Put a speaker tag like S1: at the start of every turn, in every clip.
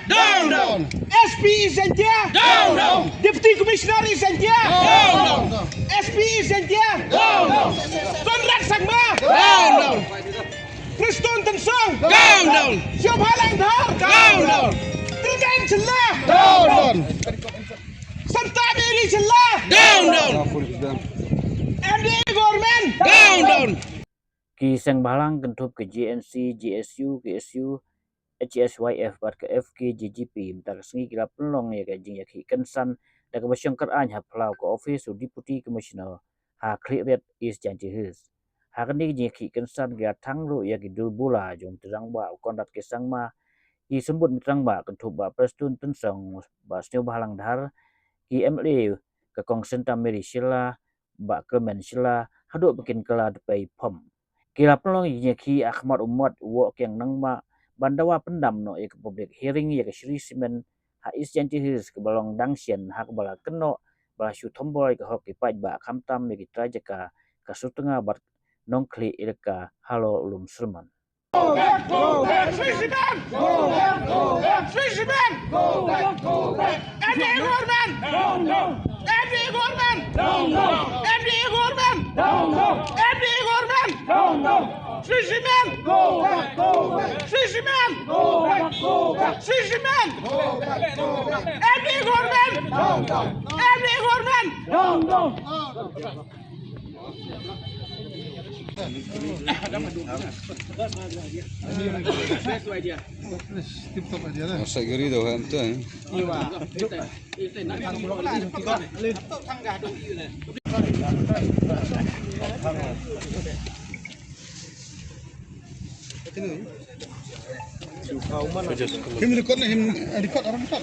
S1: Down. SP isn't here. Down. Deputy Commissioner isn't here. Down. SP isn't here. Down. Conrad Sangma. Down. Preston Tensong. Down. Siop Halang Dhar. Down. Trindan Chilla. Down. Santa Mary Chilla. Down. MDA government. Down.
S2: Ki Sang Balang kentup ke GNC, GSU, GSU, HSYF bat ke FK GGP mentar sengi kila pelong ya ke jing ya ki kensan da ke basyangkar an ha plau ke office of deputy commissioner ha clear is janji his ha kan ni jing ki kensan ga thang ru ya ki dul bula jong terang ba kondat ke sang ma ki sembut terang ba kentup ba Preston Tensong ba Sneu Balang Dhar ki MLA ke Kong Senta Mary Shila ba Clement Shila haduk bikin kala depai pom kila pelong ya ki Ahmad Umat wo kyang nang ma bandawa pendam no ya ke public hearing ya ke Shri Simen ha is janji his ke balong dangsian ha ke bala keno bala shu tombol ke hok ki paj ba kamtam ya ki trajaka ka sutengah bar nongkli ilka halo ulum serman
S1: Go back. Fisherman. Go back. Fisherman. Go back. MDA government. MDA government. MDA government. MDA government. Fisherman. Go back. Fisherman. Go back. Fisherman. MDA government. MDA government.
S3: Saya kira dah hantar. Him record na him record orang record.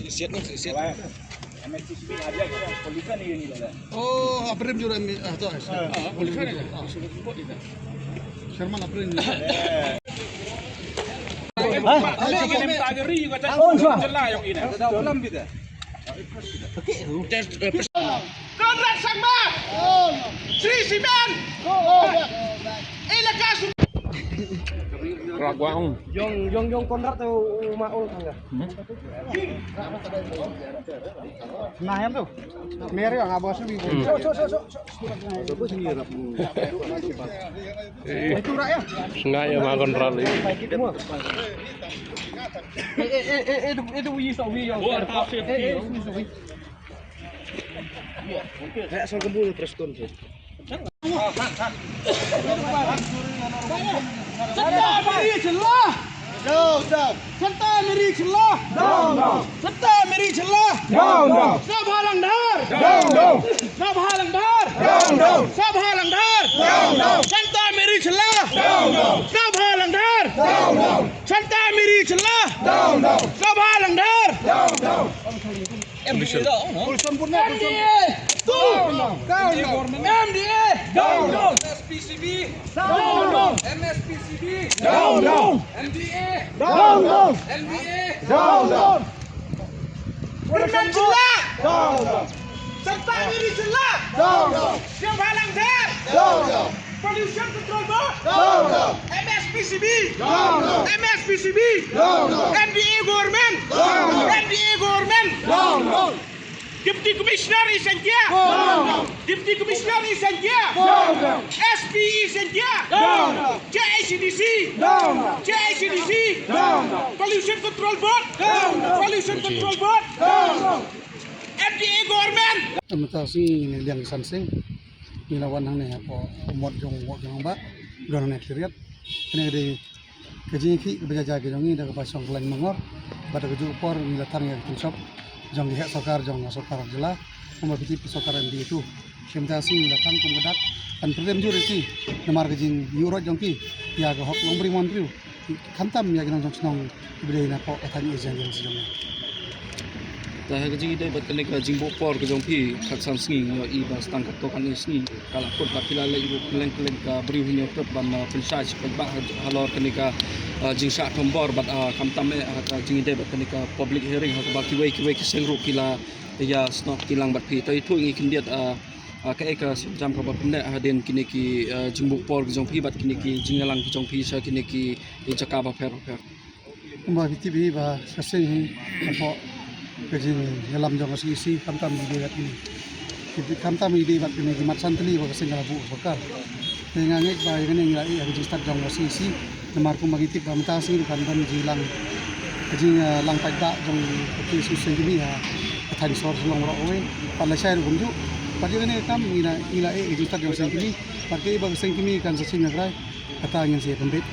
S3: Siap. Oh, Aprem juga tu. Polisi. Sherman Aprem.
S1: Conrad Sangma. Sri Simen. Ilakas.
S4: Raguang.
S5: Yung Conrad tu maul tangga. Nah yang tu. Meri ang abos ni. Itu rakyat.
S4: Sengaja makan rally.
S5: Itu wiji sawi yang. Kayak sang kebul Preston.
S1: Santa Mary Chilla. Santa Mary Chilla. Santa Mary Chilla. Sab Halang Dhar. Sab Halang Dhar. Sab Halang Dhar. Santa Mary Chilla. Sab Halang Dhar. Santa Mary Chilla. Sab Halang Dhar. MDA. MDA.
S6: SPCB. MSPCB. MDA. MDA.
S1: Permen Chilla. Santa Mary Chilla. Siop Halang Dhar. Pollution Control Board. MSPCB. MSPCB. MDA government. MDA government. Deputy Commissioner isn't here. Deputy Commissioner isn't here. SP isn't here. JICDC. JICDC. Pollution Control Board. Pollution Control Board. MDA government.
S5: Matasi ni liang sansing. Nilawan hang ni apa umot jong wak jong ba. Dorang nak lihat. Kena di kerja ki berjaga jong ni dah pasang lain mangor. Pada kerja upor ni latang yang shop. Jong lihat sokar jela. Membagi sokar MD itu. Semtasi latang kumbedak. Kan problem juri ki. Namar kerja urut jong ki. Ya ke hok lombri montriu. Kantam ya kita jong senang. Beri nak pok katan izin yang sejauh.
S4: Dah kerja kita buat kena jingbo por ke jong pi kaksan sengi i bas tangkap tokan sengi kalau pun tak pilih lagi keleng ka beri hanya tetap ban pensaj pegbak halor kena jing syak tombor bat kamtam ka jing ide bat kena public hearing ha ba kiwai kiseng ru kila ya snok tilang bat phi tai thu ngi kindiat ka eka jam ka bat pinde haden kini ki jingbu por jong phi bat kini ki jingalang ki jong phi sa kini ki jaka ba fer
S5: Kumba biti bi ba sasing po kajing ngalam jong si kamtam di dekat ini. Kita kamtam di dekat ini di mat santli ba kasing ngalabu bakar. Dengan ngek ba yang ini ngai abi start jong si namar kum magitip ba mutasi kan ban jilang kajing lang pada jong ki su sendiri ha than sor long ro we pala sai rum ju pada ini kam ila abi start jong sendiri pakai ba sing kimi kan sasing ngrai kata ngin si pembet